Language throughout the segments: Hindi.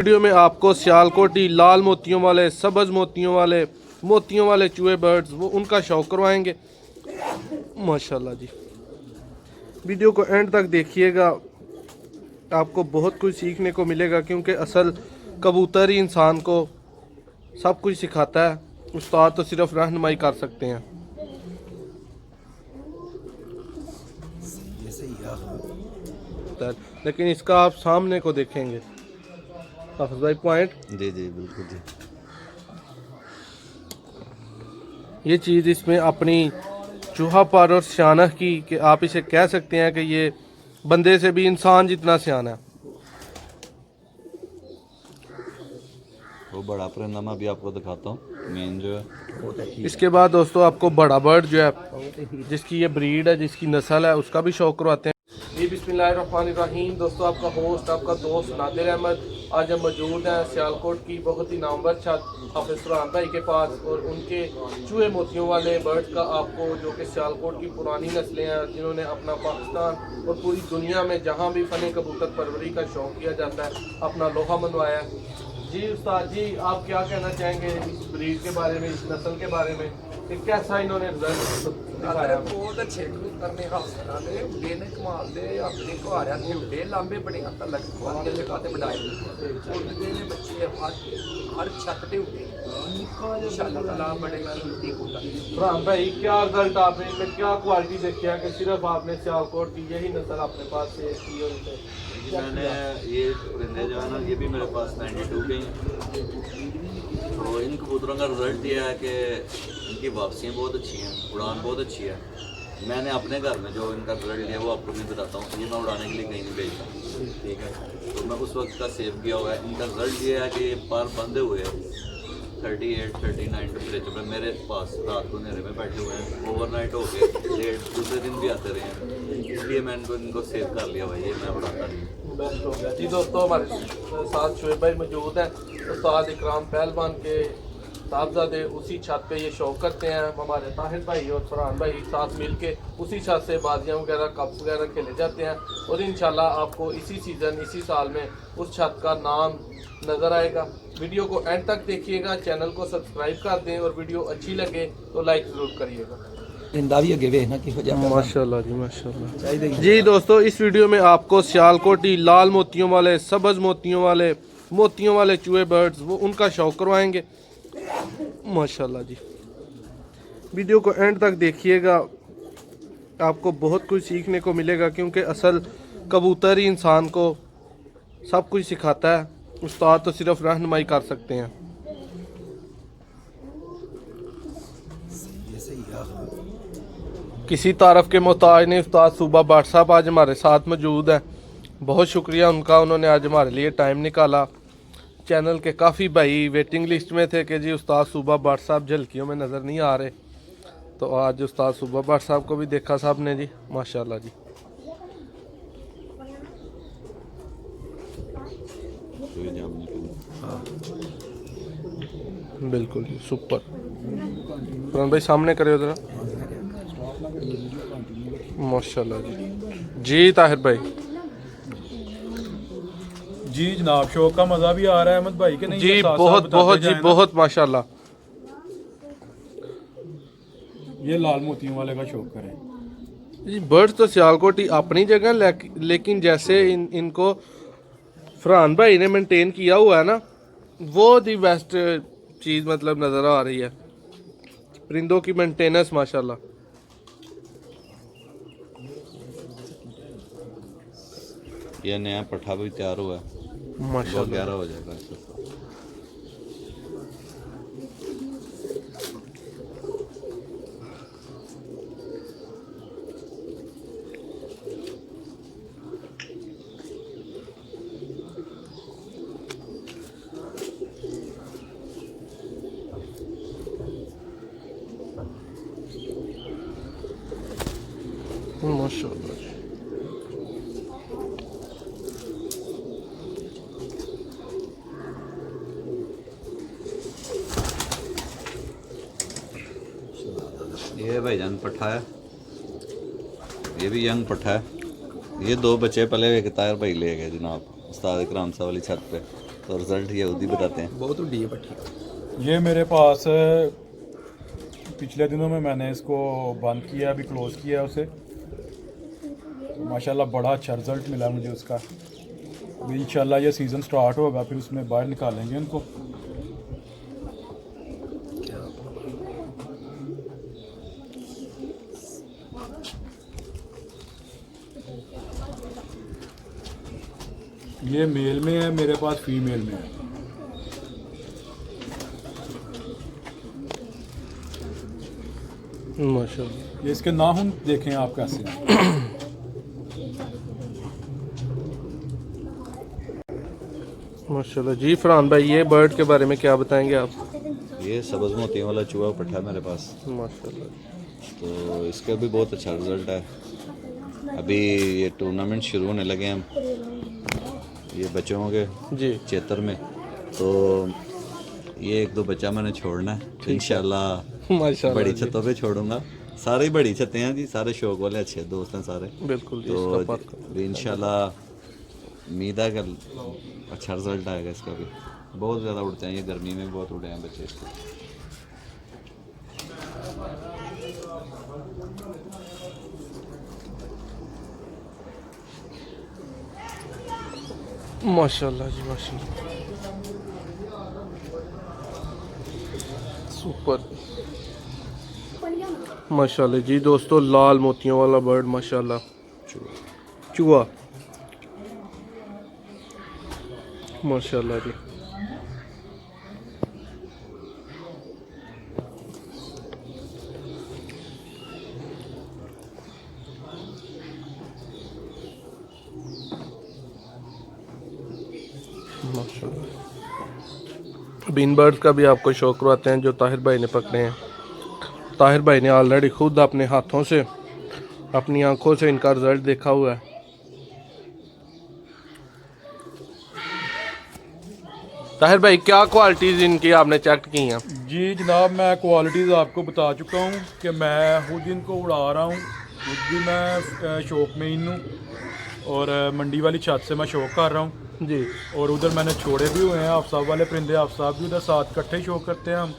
वीडियो में आपको सियालकोटी लाल मोतियों वाले, सब्ज मोतियों वाले चूहे बर्ड्स वो उनका शौक करवाएंगे माशाल्लाह जी। वीडियो को एंड तक देखिएगा, आपको बहुत कुछ सीखने को मिलेगा क्योंकि असल कबूतर ही इंसान को सब कुछ सिखाता है, उस्ताद तो सिर्फ रहनुमाई कर सकते हैं। लेकिन इसका आप सामने को देखेंगे हाफिज भाई पॉइंट। जी जी बिल्कुल जी। ये चीज़ इसमें अपनी चूहा पर और सियानत की कि आप इसे कह सकते हैं कि ये बंदे से भी इंसान जितना सियाना है। वो बड़ा परिंदा मैं भी आपको दिखाता हूँ, मेन जो है। इसके बाद दोस्तों आपको बड़ा बर्ड जो है जिसकी ये ब्रीड है, जिसकी नस्ल है, उसका भी शौक करवाते हैं जी। बिस्मिल्लाहिर्रहमानिर्रहीम। दोस्तों आपका होस्ट, आपका दोस्त नादिर अहमद आज हम मौजूद हैं सियालकोट की बहुत ही नामवर छत हाफिज फरहान भाई के पास, और उनके चूहे मोतियों वाले बर्ड का आपको, जो कि सियालकोट की पुरानी नस्लें हैं जिन्होंने अपना पाकिस्तान और पूरी दुनिया में जहाँ भी फ़न कबूतर परवरी का शौक़ किया जाता है अपना लोहा मनवाया है। जी उस्ताद जी, आप क्या कहना चाहेंगे इस ब्रीड के बारे में, इस नस्ल के बारे में कि कैसा इन्होंने रिजल्ट दिखाया? बहुत अच्छे करने हासिल देने कमाल दे अपने घारिया के उड़े लांबे बड़े तलक वाली जगह ते बढ़ाए उड़ते ने बच्चे हर छत पे उड़े इंशाल्लाह बड़े कीमती होता है। फरहान भाई क्या रिजल्ट आपने इनमें क्या क्वालिटी देखी है कि सिर्फ आपने सियालकोट की यही नस्ल अपने पास से की और इसे मैंने ये परिंदे जो है ना, ये भी मेरे पास 92 के हैं। तो इन कबूतरों का रिजल्ट ये है कि इनकी वापसियाँ बहुत अच्छी हैं, उड़ान बहुत अच्छी है। मैंने अपने घर में जो इनका रिजल्ट लिया वो आपको मैं बताता हूँ। ये मैं उड़ाने के लिए कहीं नहीं भेजता, ठीक है। तो मैं उस वक्त का सेव किया हुआ है। इनका रिजल्ट ये है कि ये पर बंधे हुए 38, 39 टेम्परेचर पर मेरे पास रात को अंधेरे में बैठे हुए हैं। ओवरनाइट हो गए, दूसरे दिन भी आते रहे हैं, इसलिए मैंने इनको सेव कर लिया हुआ है। ये मैं उड़ाता नहीं। बेस्ट हो गया जी। दोस्तों हमारे साथ शुएब भाई मौजूद हैं, उस्ताद इकराम पहलवान के साहबजादे उसी छत पे ये शौक करते हैं। हमारे ताहिर भाई और फरहान भाई साथ मिलके उसी छत से बाजियाँ वगैरह कप्स वगैरह खेले जाते हैं, और इंशाल्लाह आपको इसी सीज़न इसी साल में उस छत का नाम नज़र आएगा। वीडियो को एंड तक देखिएगा, चैनल को सब्सक्राइब कर दें और वीडियो अच्छी लगे तो लाइक ज़रूर करिएगा। माशाल्लाह जी माशाल्लाह जी। दोस्तों इस वीडियो में आपको सियालकोटी लाल मोतियों वाले, सब्ज मोतियों वाले चूहे बर्ड्स वो उनका शौक करवाएंगे माशाल्लाह जी। वीडियो को एंड तक देखिएगा, आपको बहुत कुछ सीखने को मिलेगा क्योंकि असल कबूतर ही इंसान को सब कुछ सिखाता है, उस्ताद तो सिर्फ रहनुमाई कर सकते हैं। किसी तारफ़ के मोहताज नहीं, उस्ताद सूबा भट्ट साहब आज हमारे साथ मौजूद हैं। बहुत शुक्रिया उनका, उन्होंने आज हमारे लिए टाइम निकाला। चैनल के काफ़ी भाई वेटिंग लिस्ट में थे कि जी उस्ताद सूबा भट्ट साहब झलकियों में नज़र नहीं आ रहे, तो आज उस्ताद सूबा भट्ट साहब को भी देखा साहब ने जी माशाल्लाह जी। बिल्कुल जी सुपर। फरहान भाई सामने करे उधर माशाल्लाह जी। जी ताहिर भाई जी जनाब, शौक का मजा भी आ रहा है अहमद भाई के नहीं? जी बहुत बहुत जी बहुत माशाल्लाह। ये लाल मोतियों वाले का शौक करें जी। बर्ड्स तो सियालकोटी अपनी जगह, लेकिन जैसे इनको फरहान भाई ने मेंटेन किया हुआ है ना, वो दी बेस्ट चीज़ मतलब नज़र आ रही है परिंदों की मेंटेनेंस माशाल्लाह। ये नया पट्ठा भी तैयार हुआ है, माशाल्लाह 11 हो जाएगा। माशाल्लाह जी। ये भाईजान पट्ठा है, ये भी यंग पट्ठा है। ये 2 बच्चे पले हुए ताहिर भाई ले गए जनाब उस्ताद इकराम साहब वाली छत पे। तो रिजल्ट ये खुद ही बताते हैं। बहुत उड़ी है पट्टी। ये मेरे पास पिछले दिनों में मैंने इसको बंद किया, अभी क्लोज़ किया उसे। माशाल्लाह बड़ा अच्छा रिज़ल्ट मिला मुझे उसका। अभी इंशाल्लाह ये सीज़न स्टार्ट होगा, फिर उसमें बाहर निकालेंगे उनको। ये मेल में है, मेरे पास फीमेल में है। माशाल्लाह। ये इसके नाखून देखें आप कैसे हैं। माशाल्लाह जी। फरहान भाई ये बर्ड के बारे में क्या बताएंगे आप? ये सब्ज़ मोतियों वाला चूहा पट्टा है मेरे पास, माशाल्लाह। तो इसका भी बहुत अच्छा रिजल्ट है। अभी ये टूर्नामेंट शुरू होने लगे हैं, ये बच्चों के जी चेतर में, तो ये 1-2 बच्चा मैंने छोड़ना है, तो इंशाल्लाह माशाल्लाह बड़ी जी। छतों पे छोड़ूंगा। सारे ही बड़ी छतें हैं जी, सारे शौक वाले अच्छे दोस्त हैं सारे। बिल्कुल जी। इसका तो बात इंशाल्लाह उम्मीद है कि अच्छा रिजल्ट आएगा इसका भी। बहुत ज़्यादा उड़ते हैं ये, गर्मी में बहुत उड़े हैं बच्चे इसके। माशाल्लाह जी माशाल्लाह। सुपर माशाल्लाह जी। दोस्तों लाल मोतियों वाला बर्ड माशाल्लाह। चूहा माशाल्लाह जी। माशाल्लाह। बीन बर्ड्स का भी आपको शौक करवाते हैं जो ताहिर भाई ने पकड़े हैं। ताहिर भाई ने ऑलरेडी खुद अपने हाथों से, अपनी आंखों से इनका रिजल्ट देखा हुआ है। ताहिर भाई क्या क्वालिटीज़ इनकी आपने चेक की हैं? जी जनाब, मैं क्वालिटीज़ आपको बता चुका हूँ कि मैं खुद इनको उड़ा रहा हूँ, खुद भी मैं शौक में इन हूँ, और मंडी वाली छत से मैं शौक कर रहा हूँ जी। और उधर मैंने छोड़े भी हुए हैं आफ्ताब वाले परिंदे। आफ्ताब भी उधर साथ इकट्ठे ही शौक करते हैं हम।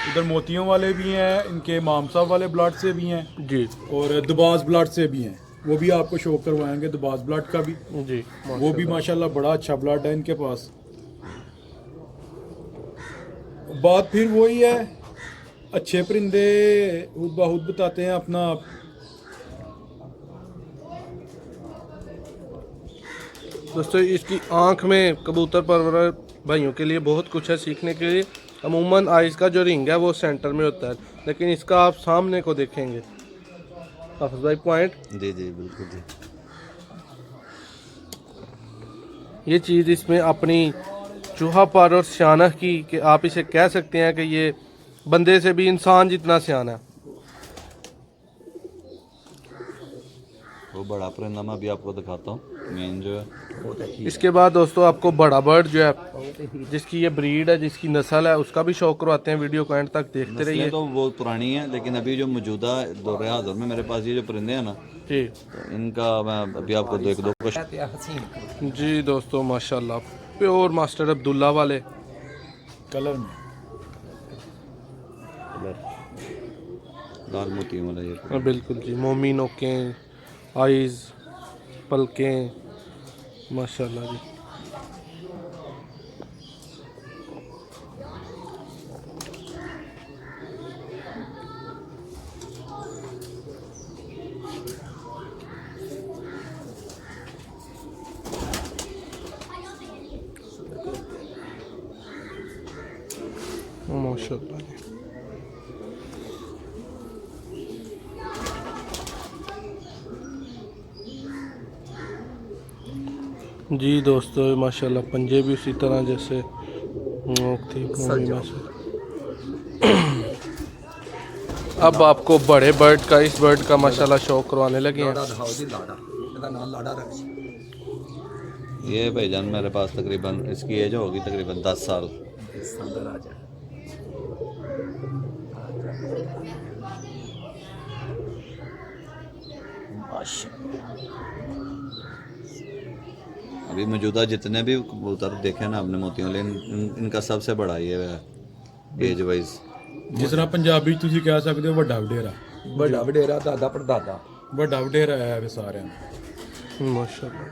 उधर मोतियों वाले भी हैं, इनके माम साहब वाले ब्लड से भी हैं जी और दबाज ब्लड से भी हैं, वो भी आपको शौक करवाएंगे दबाज ब्लड का भी। जी। वो भी माशाल्लाह बड़ा अच्छा ब्लड है इनके पास। बात फिर वही है, अच्छे परिंदे खुद बहुत बताते हैं अपना आप। दोस्तों इसकी आंख में कबूतर परवर भाइयों के लिए बहुत कुछ है सीखने के लिए। अमूमन आइस का जो रिंग है वो सेंटर में होता है, लेकिन इसका आप सामने को देखेंगे। हाफिज भाई पॉइंट। जी जी बिल्कुल जी। ये चीज़ इसमें अपनी चूहा पर और सियानत की, कि आप इसे कह सकते हैं कि ये बंदे से भी इंसान जितना सियाना है। वो बड़ा परिंदा मैं अभी आपको दिखाता हूँ, मेन जो है। इसके बाद दोस्तों आपको बड़ा बर्ड जो है, जिसकी ये ब्रीड है, जिसकी नस्ल है, उसका भी शौक करवाते हैं। वीडियो को एंड तक देखते रहिए। नस्लें तो बहुत पुरानी है, लेकिन अभी जो मौजूदा दौर हाज़िर में मेरे पास ये जो परिंदे हैं ना, जी तो इनका मैं अभी आपको 1-2 कुछ। हसीन जी दोस्तों माशाल्लाह प्योर मास्टर अब्दुल्ला वाले कलर में लाल मोतियों वाला ये हाँ, बिल्कुल जी। मोमी नोकें, आइज़, पलकें माशाल्लाह जी। माशाल्लाह जी। जी दोस्तों माशाल्लाह पंजे भी उसी तरह जैसे नोक थी मोमी माशाल्लाह। अब आपको बड़े बर्ड का, इस बर्ड का माशाल्लाह शौक करवाने लगे हैं। लाड़ा दिखाओ जी, लाड़ा ਇਹਦਾ नाम लाड़ा रख। ये भाईजान मेरे पास तकरीबन इसकी एज होगी तकरीबन 10 साल। संदर राजा अभी मौजूदा जितने भी कबूतर देखे ना आपने मोतियों वाले इनका सबसे बड़ा ये है एज वाइज। जिस तरह पंजाबी ਤੁਸੀਂ ਕਹਿ ਸਕਦੇ ਹੋ ਵੱਡਾ ਵਡੇਰਾ ਵੱਡਾ ਵਡੇਰਾ ਦਾਦਾ ਪੜਦਾਦਾ ਵੱਡਾ ਵਡੇਰਾ ਹੈ ਵੇ ਸਾਰਿਆਂ ਦਾ। माशाल्लाह।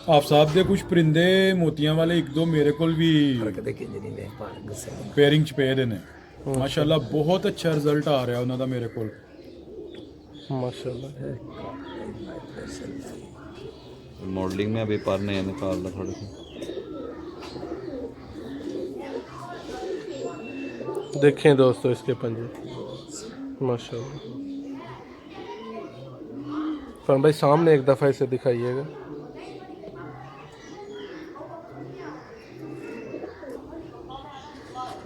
ਆਪ ਸਾਹਿਬ ਦੇ ਕੁਝ ਪਰਿੰਦੇ ਮੋਤੀਆਂ ਵਾਲੇ ਇੱਕ ਦੋ ਮੇਰੇ ਕੋਲ ਵੀ ਕਦੇ ਕਿੰਜ ਨਹੀਂ ਲੈ ਪਾ ਗੁੱਸੇ ਪੇਅਰਿੰਗ ਚ ਪਏ ਦੇ ਨੇ ਮਾਸ਼ਾਅੱਲਾ ਬਹੁਤ ਅੱਛਾ ਰਿਜ਼ਲਟ ਆ ਰਿਹਾ ਉਹਨਾਂ ਦਾ ਮੇਰੇ ਕੋਲ। माशाल्लाह। मॉडलिंग में अभी पर नए निकाल रहा थोड़े से। देखें दोस्तों इसके पंजे माशाल्लाह। फरमान भाई सामने एक दफ़ा इसे दिखाइएगा।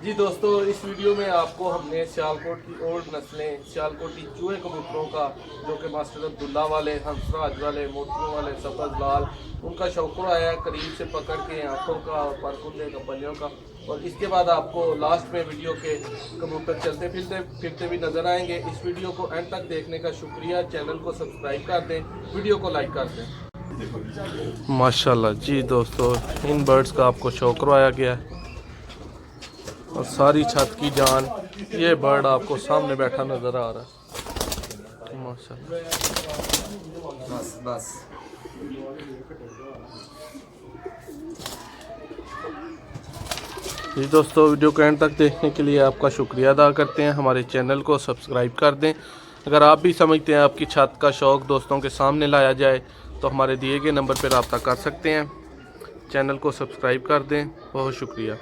जी दोस्तों, इस वीडियो में आपको हमने सियालकोट की ओल्ड नस्लें, सियालकोटी चूहे कबूतरों का जो कि मास्टर अब्दुल्ला वाले, हंसराज वाले, मोतियों वाले, सफेद लाल, उनका शौक़ आया करीब से पकड़ के आँखों का और परकुंदे का पलियों का। और इसके बाद आपको लास्ट में वीडियो के कबूतर चलते फिरते भी नज़र आएंगे। इस वीडियो को एंड तक देखने का शुक्रिया। चैनल को सब्सक्राइब कर दें, वीडियो को लाइक कर दें। माशाल्लाह जी दोस्तों, इन बर्ड्स का आपको शौक़ आया गया है और सारी छत की जान ये बर्ड आपको सामने बैठा नज़र आ रहा है माशाल्लाह। बस बस जी दोस्तों, वीडियो को एंड तक देखने के लिए आपका शुक्रिया अदा करते हैं। हमारे चैनल को सब्सक्राइब कर दें। अगर आप भी समझते हैं आपकी छत का शौक़ दोस्तों के सामने लाया जाए तो हमारे दिए गए नंबर पर रब्ता कर सकते हैं। चैनल को सब्सक्राइब कर दें। बहुत शुक्रिया।